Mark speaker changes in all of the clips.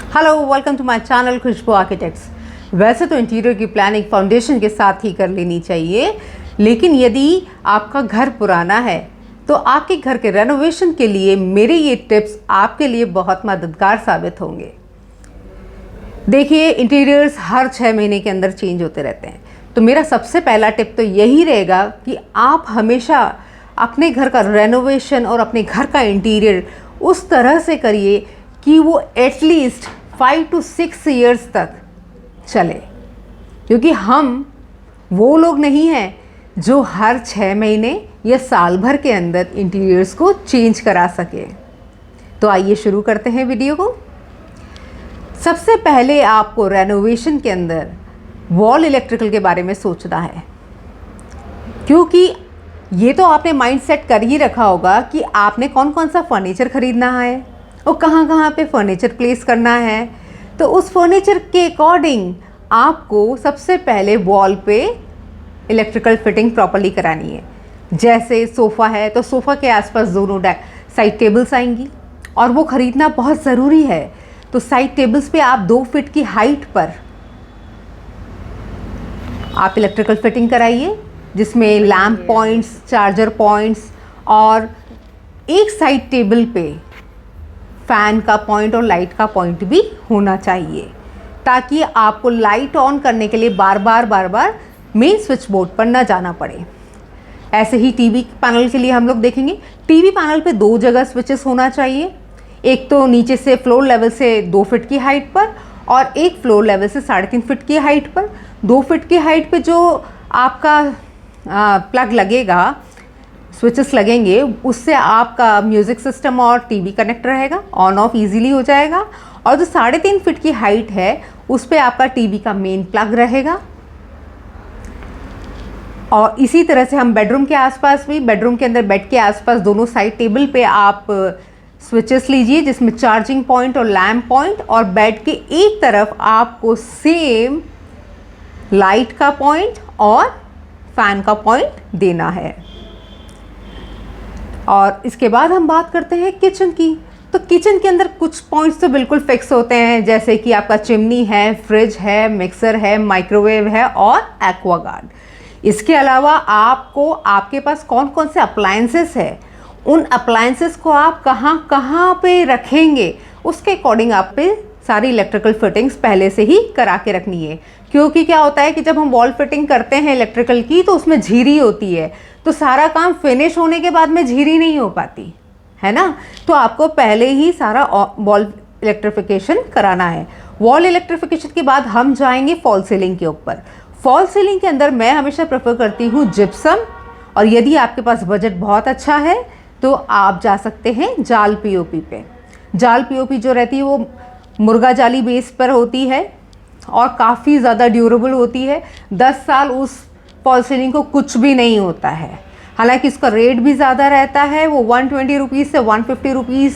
Speaker 1: Hello, welcome to my channel Khushboo architects. वैसे तो interior की प्लानिंग फाउंडेशन के साथ ही कर लेनी चाहिए, लेकिन यदि आपका घर पुराना है तो आपके घर के रेनोवेशन के लिए मेरे ये टिप्स आपके लिए बहुत मददगार साबित होंगे। देखिए, इंटीरियर्स हर 6 महीने के अंदर चेंज होते रहते हैं, तो मेरा सबसे पहला टिप तो यही रहेगा कि आप हमेशा अपने घर का रेनोवेशन और अपने घर का इंटीरियर उस तरह से करिए कि वो एटलीस्ट 5 to 6 ईयर्स तक चले, क्योंकि हम वो लोग नहीं हैं जो हर 6 महीने या साल भर के अंदर इंटीरियर्स को चेंज करा सके। तो आइए शुरू करते हैं वीडियो को। सबसे पहले आपको रेनोवेशन के अंदर वॉल इलेक्ट्रिकल के बारे में सोचना है, क्योंकि ये तो आपने माइंड सेट कर ही रखा होगा कि आपने कौन कौन सा फर्नीचर ख़रीदना है और कहाँ कहाँ पे फर्नीचर प्लेस करना है। तो उस फर्नीचर के अकॉर्डिंग आपको सबसे पहले वॉल पे इलेक्ट्रिकल फिटिंग प्रॉपर्ली करानी है। जैसे सोफ़ा है तो सोफ़ा के आसपास दोनों साइड टेबल्स आएंगी और वो ख़रीदना बहुत ज़रूरी है। तो साइड टेबल्स पे आप 2 फीट की हाइट पर आप इलेक्ट्रिकल फिटिंग कराइए, जिसमें लैम्प पॉइंट्स, चार्जर पॉइंट्स और एक साइड टेबल पे फ़ैन का पॉइंट और लाइट का पॉइंट भी होना चाहिए, ताकि आपको लाइट ऑन करने के लिए बार बार मेन स्विच बोर्ड पर ना जाना पड़े। ऐसे ही टीवी पैनल के लिए हम लोग देखेंगे, टीवी पैनल पे 2 जगह स्विचेस होना चाहिए। एक तो नीचे से फ्लोर लेवल से 2 फीट की हाइट पर और एक फ्लोर लेवल से 3.5 फीट की हाइट पर। 2 फीट की हाइट पे जो आपका प्लग लगेगा, स्विचेस लगेंगे, उससे आपका म्यूज़िक सिस्टम और टीवी कनेक्ट रहेगा, ऑन ऑफ इजीली हो जाएगा। और जो 3.5 फीट की हाइट है उस पे आपका टीवी का मेन प्लग रहेगा। और इसी तरह से हम बेडरूम के आसपास भी, बेडरूम के अंदर बेड के आसपास दोनों साइड टेबल पे आप स्विचेस लीजिए, जिसमें चार्जिंग पॉइंट और लैम्प पॉइंट, और बेड के एक तरफ आपको सेम लाइट का पॉइंट और फैन का पॉइंट देना है। और इसके बाद हम बात करते हैं किचन की। तो किचन के अंदर कुछ पॉइंट्स तो बिल्कुल फिक्स होते हैं, जैसे कि आपका चिमनी है, फ्रिज है, मिक्सर है, माइक्रोवेव है और एक्वागार्ड। इसके अलावा आपको आपके पास कौन कौन से अप्लायंसेस है, उन अप्लायंसेस को आप कहाँ कहाँ पे रखेंगे, उसके अकॉर्डिंग आप पे सारी इलेक्ट्रिकल फिटिंग्स पहले से ही करा के रखनी है। क्योंकि क्या होता है कि जब हम वॉल फिटिंग करते हैं इलेक्ट्रिकल की तो उसमें झीरी होती है, तो सारा काम फिनिश होने के बाद में झीरी नहीं हो पाती है ना। तो आपको पहले ही सारा वॉल इलेक्ट्रिफिकेशन कराना है। वॉल इलेक्ट्रिफिकेशन के बाद हम जाएंगे फॉल सीलिंग के ऊपर। फॉल सीलिंग के अंदर मैं हमेशा प्रेफर करती हूँ जिप्सम, और यदि आपके पास बजट बहुत अच्छा है तो आप जा सकते हैं जाल पीओपी पे। जाल पीओपी जो रहती है वो मुर्गा जाली बेस पर होती है और काफ़ी ज़्यादा ड्यूरेबल होती है। 10 साल उस फॉल सीलिंग को कुछ भी नहीं होता है। हालांकि इसका रेट भी ज़्यादा रहता है, वो 120 रुपीज़ से 150 रुपीज़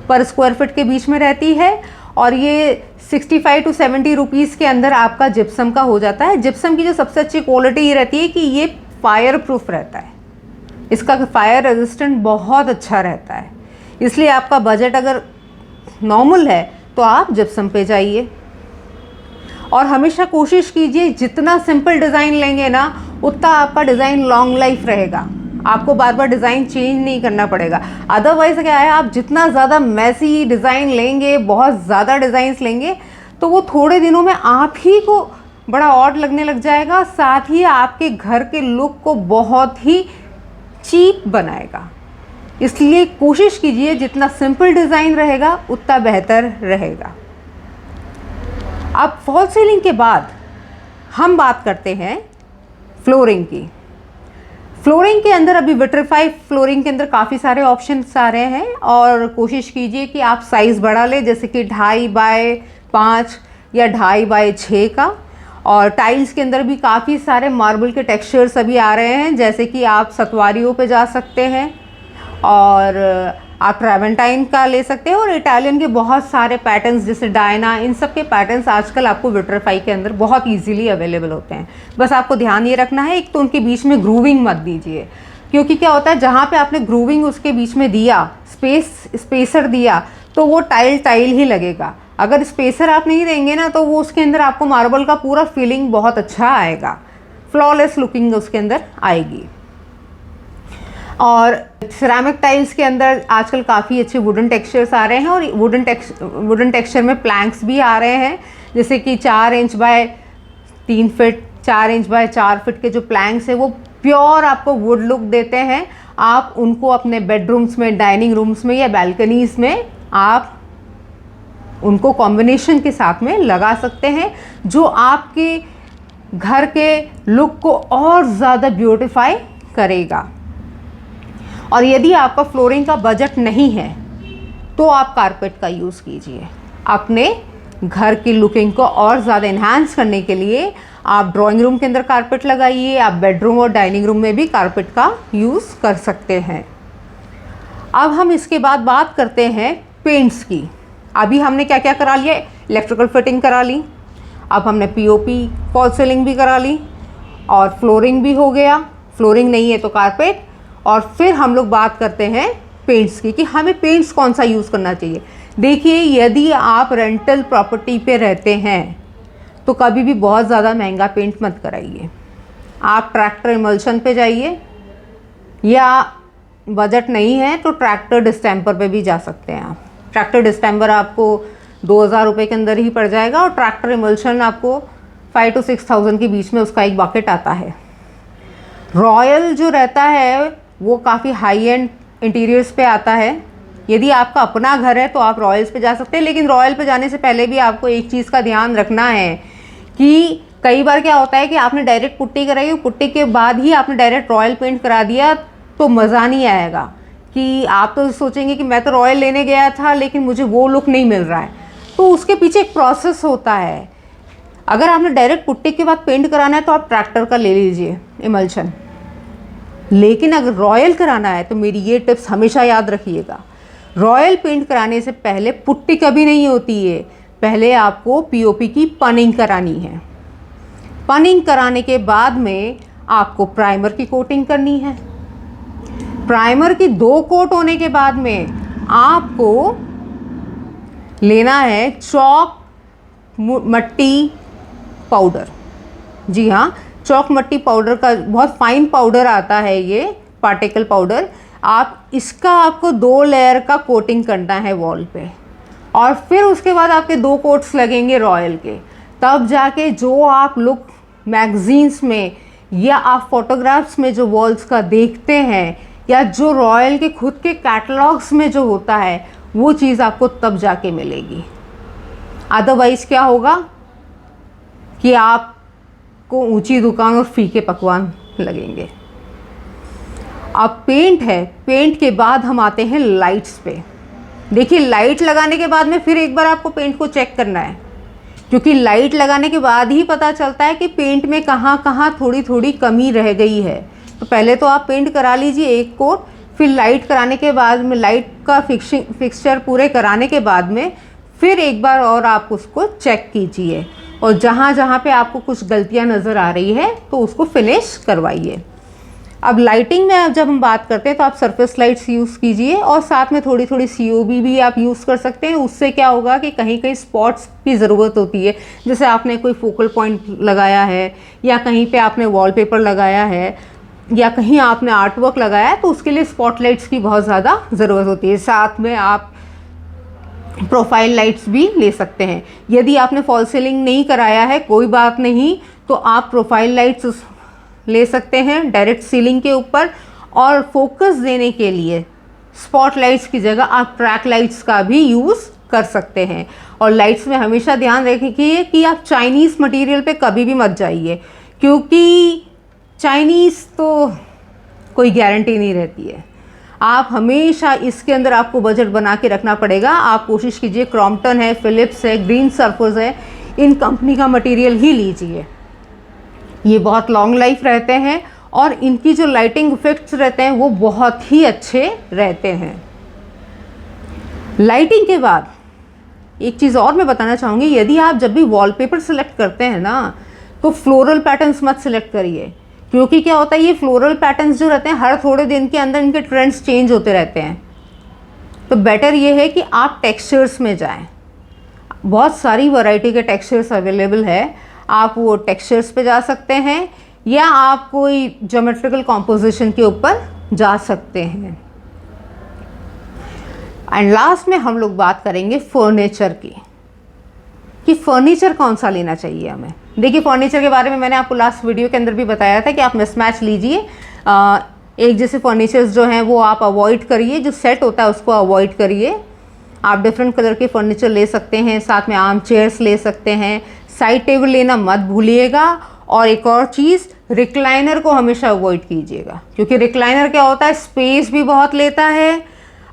Speaker 1: पर स्क्वायर फीट के बीच में रहती है, और ये 65 to 70 रुपीज़ के अंदर आपका जिप्सम का हो जाता है। जिप्सम की जो सबसे अच्छी क्वालिटी ये रहती है कि ये फायर प्रूफ रहता है, इसका फायर रेजिस्टेंट बहुत अच्छा रहता है। इसलिए आपका बजट अगर नॉर्मल है तो आप जिप्सम पे जाइए। और हमेशा कोशिश कीजिए जितना सिंपल डिज़ाइन लेंगे ना, उतना आपका डिज़ाइन लॉन्ग लाइफ रहेगा, आपको बार बार डिज़ाइन चेंज नहीं करना पड़ेगा। अदरवाइज़ क्या है, आप जितना ज़्यादा मैसी डिज़ाइन लेंगे, बहुत ज़्यादा डिज़ाइंस लेंगे, तो वो थोड़े दिनों में आप ही को बड़ा ऑड लगने लग जाएगा, साथ ही आपके घर के लुक को बहुत ही चीप बनाएगा। इसलिए कोशिश कीजिए जितना सिंपल डिज़ाइन रहेगा उतना बेहतर रहेगा। अब फॉल सीलिंग के बाद हम बात करते हैं फ्लोरिंग की। फ्लोरिंग के अंदर अभी विट्रीफाई फ्लोरिंग के अंदर काफ़ी सारे ऑप्शंस आ रहे हैं, और कोशिश कीजिए कि आप साइज़ बड़ा लें, जैसे कि 2.5 बाय 5 या 2.5 बाय 6 का। और टाइल्स के अंदर भी काफ़ी सारे मार्बल के टेक्सचर्स अभी आ रहे हैं, जैसे कि आप सतवारियों पे जा सकते हैं और आप ट्रेवेंटाइन का ले सकते हैं, और इटालियन के बहुत सारे पैटर्न्स जैसे डायना, इन सब के पैटर्न्स आजकल आपको विट्रीफाई के अंदर बहुत इजीली अवेलेबल होते हैं। बस आपको ध्यान ये रखना है, एक तो उनके बीच में ग्रूविंग मत दीजिए, क्योंकि क्या होता है जहाँ पे आपने ग्रूविंग उसके बीच में दिया, स्पेसर दिया, तो वो टाइल ही लगेगा। अगर स्पेसर आप नहीं देंगे ना तो वो उसके अंदर आपको मार्बल का पूरा फीलिंग बहुत अच्छा आएगा, फ्लॉलेस लुकिंग उसके अंदर आएगी। और सिरेमिक टाइल्स के अंदर आजकल काफ़ी अच्छे वुडन टेक्सचर्स आ रहे हैं, और वुडन टेक्सचर में प्लैंक्स भी आ रहे हैं, जैसे कि 4 inch by 3 feet, 4 inch by 4 feet के जो प्लैंक्स है वो प्योर आपको वुड लुक देते हैं। आप उनको अपने बेडरूम्स में, डाइनिंग रूम्स में या बालकनीज में आप उनको कॉम्बिनेशन के साथ में लगा सकते हैं, जो आपके घर के लुक को और ज़्यादा ब्यूटिफाई करेगा। और यदि आपका फ्लोरिंग का बजट नहीं है तो आप कारपेट का यूज़ कीजिए। अपने घर की लुकिंग को और ज़्यादा इन्हांस करने के लिए आप ड्राइंग रूम के अंदर कारपेट लगाइए, आप बेडरूम और डाइनिंग रूम में भी कारपेट का यूज़ कर सकते हैं। अब हम इसके बाद बात करते हैं पेंट्स की। अभी हमने क्या क्या करा लिया, इलेक्ट्रिकल फिटिंग करा ली, अब हमने पीओपी, फॉल सीलिंग भी करा ली, और फ्लोरिंग भी हो गया, फ्लोरिंग नहीं है तो कारपेट। और फिर हम लोग बात करते हैं पेंट्स की कि हमें पेंट्स कौन सा यूज़ करना चाहिए। देखिए, यदि आप रेंटल प्रॉपर्टी पे रहते हैं तो कभी भी बहुत ज़्यादा महंगा पेंट मत कराइए। आप ट्रैक्टर इमल्शन पे जाइए, या बजट नहीं है तो ट्रैक्टर डिस्टेंपर पे भी जा सकते हैं। आप ट्रैक्टर डिस्टेंपर आपको 2000 रुपये के अंदर ही पड़ जाएगा, और ट्रैक्टर इमल्शन आपको 5 to 6000 के बीच में उसका एक बकेट आता है। रॉयल जो रहता है वो काफ़ी हाई एंड इंटीरियर्स पे आता है। यदि आपका अपना घर है तो आप रॉयल्स पे जा सकते हैं, लेकिन रॉयल पे जाने से पहले भी आपको एक चीज़ का ध्यान रखना है कि कई बार क्या होता है कि आपने डायरेक्ट पुट्टी कराई, पुट्टी के बाद ही आपने डायरेक्ट रॉयल पेंट करा दिया तो मज़ा नहीं आएगा, कि आप तो सोचेंगे कि मैं तो रॉयल लेने गया था लेकिन मुझे वो लुक नहीं मिल रहा है। तो उसके पीछे एक प्रोसेस होता है। अगर आपने डायरेक्ट पुट्टी के बाद पेंट कराना है तो आप ट्रैक्टर का ले लीजिए इमल्शन, लेकिन अगर रॉयल कराना है तो मेरी ये टिप्स हमेशा याद रखिएगा। रॉयल पेंट कराने से पहले पुट्टी कभी नहीं होती है, पहले आपको पीओपी की पनिंग करानी है। पनिंग कराने के बाद में आपको प्राइमर की कोटिंग करनी है। प्राइमर की 2 कोट होने के बाद में आपको लेना है चॉक मट्टी पाउडर। जी हाँ, चॉक मट्टी पाउडर का बहुत फाइन पाउडर आता है, ये पार्टिकल पाउडर। आप इसका आपको 2 लेयर का कोटिंग करना है वॉल पे, और फिर उसके बाद आपके 2 कोट्स लगेंगे रॉयल के। तब जाके जो आप लुक मैगजीन्स में या आप फोटोग्राफ्स में जो वॉल्स का देखते हैं, या जो रॉयल के खुद के कैटलॉग्स में जो होता है, वो चीज़ आपको तब जाके मिलेगी। अदरवाइज़ क्या होगा कि आपको ऊंची दुकान और फीके पकवान लगेंगे। अब पेंट है, पेंट के बाद हम आते हैं लाइट्स पे। देखिए, लाइट लगाने के बाद में फिर एक बार आपको पेंट को चेक करना है, क्योंकि लाइट लगाने के बाद ही पता चलता है कि पेंट में कहाँ कहाँ थोड़ी थोड़ी कमी रह गई है। तो पहले तो आप पेंट करा लीजिए 1 कोट, फिर लाइट कराने के बाद में, लाइट का फिक्सचर पूरे कराने के बाद में फिर एक बार और आप उसको चेक कीजिए, और जहाँ जहाँ पे आपको कुछ गलतियाँ नज़र आ रही है तो उसको फिनिश करवाइए। अब लाइटिंग में जब हम बात करते हैं तो आप सरफेस लाइट्स यूज़ कीजिए, और साथ में थोड़ी थोड़ी COB भी आप यूज़ कर सकते हैं। उससे क्या होगा कि कहीं कहीं स्पॉट्स की ज़रूरत होती है, जैसे आपने कोई फोकल पॉइंट लगाया है, या कहीं पे आपने वॉलपेपर लगाया है, या कहीं आपने आर्टवर्क लगाया है, तो उसके लिए स्पॉटलाइट्स की बहुत ज़्यादा ज़रूरत होती है। साथ में आप प्रोफाइल लाइट्स भी ले सकते हैं। यदि आपने फॉल सीलिंग नहीं कराया है, कोई बात नहीं, तो आप प्रोफाइल लाइट्स ले सकते हैं डायरेक्ट सीलिंग के ऊपर, और फोकस देने के लिए स्पॉट लाइट्स की जगह आप ट्रैक लाइट्स का भी यूज़ कर सकते हैं। और लाइट्स में हमेशा ध्यान रखिए कि आप चाइनीज़ मटेरियल पे कभी भी मत जाइए, क्योंकि चाइनीज़ तो कोई गारंटी नहीं रहती है। आप हमेशा इसके अंदर आपको बजट बना के रखना पड़ेगा। आप कोशिश कीजिए क्रॉम्पटन है, फिलिप्स है, ग्रीन सर्फर्स है, इन कंपनी का मटेरियल ही लीजिए। ये बहुत लॉन्ग लाइफ रहते हैं, और इनकी जो लाइटिंग इफेक्ट्स रहते हैं वो बहुत ही अच्छे रहते हैं। लाइटिंग के बाद एक चीज़ और मैं बताना चाहूँगी, यदि आप जब भी वॉलपेपर सेलेक्ट करते हैं ना, तो फ्लोरल पैटर्न्स मत सेलेक्ट करिए, क्योंकि क्या होता है, ये फ्लोरल पैटर्न्स जो रहते हैं हर थोड़े दिन के अंदर इनके ट्रेंड्स चेंज होते रहते हैं। तो बेटर ये है कि आप टेक्सचर्स में जाएं। बहुत सारी वैरायटी के टेक्सचर्स अवेलेबल है। आप वो टेक्सचर्स पे जा सकते हैं या आप कोई ज्योमेट्रिकल कॉम्पोजिशन के ऊपर जा सकते हैं। एंड लास्ट में हम लोग बात करेंगे फर्नीचर की, कि फर्नीचर कौन सा लेना चाहिए हमें। देखिए, फर्नीचर के बारे में मैंने आपको लास्ट वीडियो के अंदर भी बताया था कि आप मिसमैच लीजिए। एक जैसे फर्नीचर्स जो हैं वो आप अवॉइड करिए, जो सेट होता है उसको अवॉइड करिए। आप डिफरेंट कलर के फर्नीचर ले सकते हैं, साथ में आर्म चेयर्स ले सकते हैं। साइड टेबल लेना मत भूलिएगा। और एक और चीज़, रिक्लाइनर को हमेशा अवॉइड कीजिएगा, क्योंकि रिक्लाइनर क्या होता है, स्पेस भी बहुत लेता है।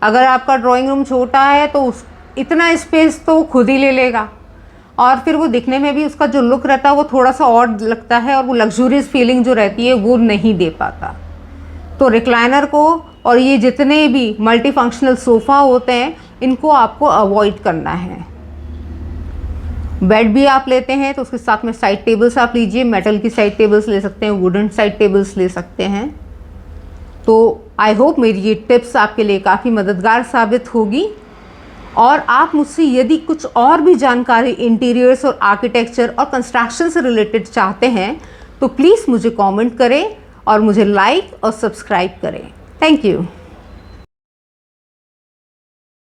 Speaker 1: अगर आपका ड्राइंग रूम छोटा है तो इतना स्पेस तो खुद ही ले लेगा, और फिर वो दिखने में भी उसका जो लुक रहता है वो थोड़ा सा ऑड लगता है, और वो लग्जूरियस फीलिंग जो रहती है वो नहीं दे पाता। तो रिक्लाइनर को और ये जितने भी मल्टी फंक्शनल सोफ़ा होते हैं इनको आपको अवॉइड करना है। बेड भी आप लेते हैं तो उसके साथ में साइड टेबल्स आप लीजिए। मेटल की साइड टेबल्स ले सकते हैं, वुडन साइड टेबल्स ले सकते हैं। तो आई होप मेरी ये टिप्स आपके लिए काफ़ी मददगार साबित होगी। और आप मुझसे यदि कुछ और भी जानकारी इंटीरियर्स और आर्किटेक्चर और कंस्ट्रक्शन से रिलेटेड चाहते हैं तो प्लीज़ मुझे कमेंट करें और मुझे लाइक और सब्सक्राइब करें। Thank you.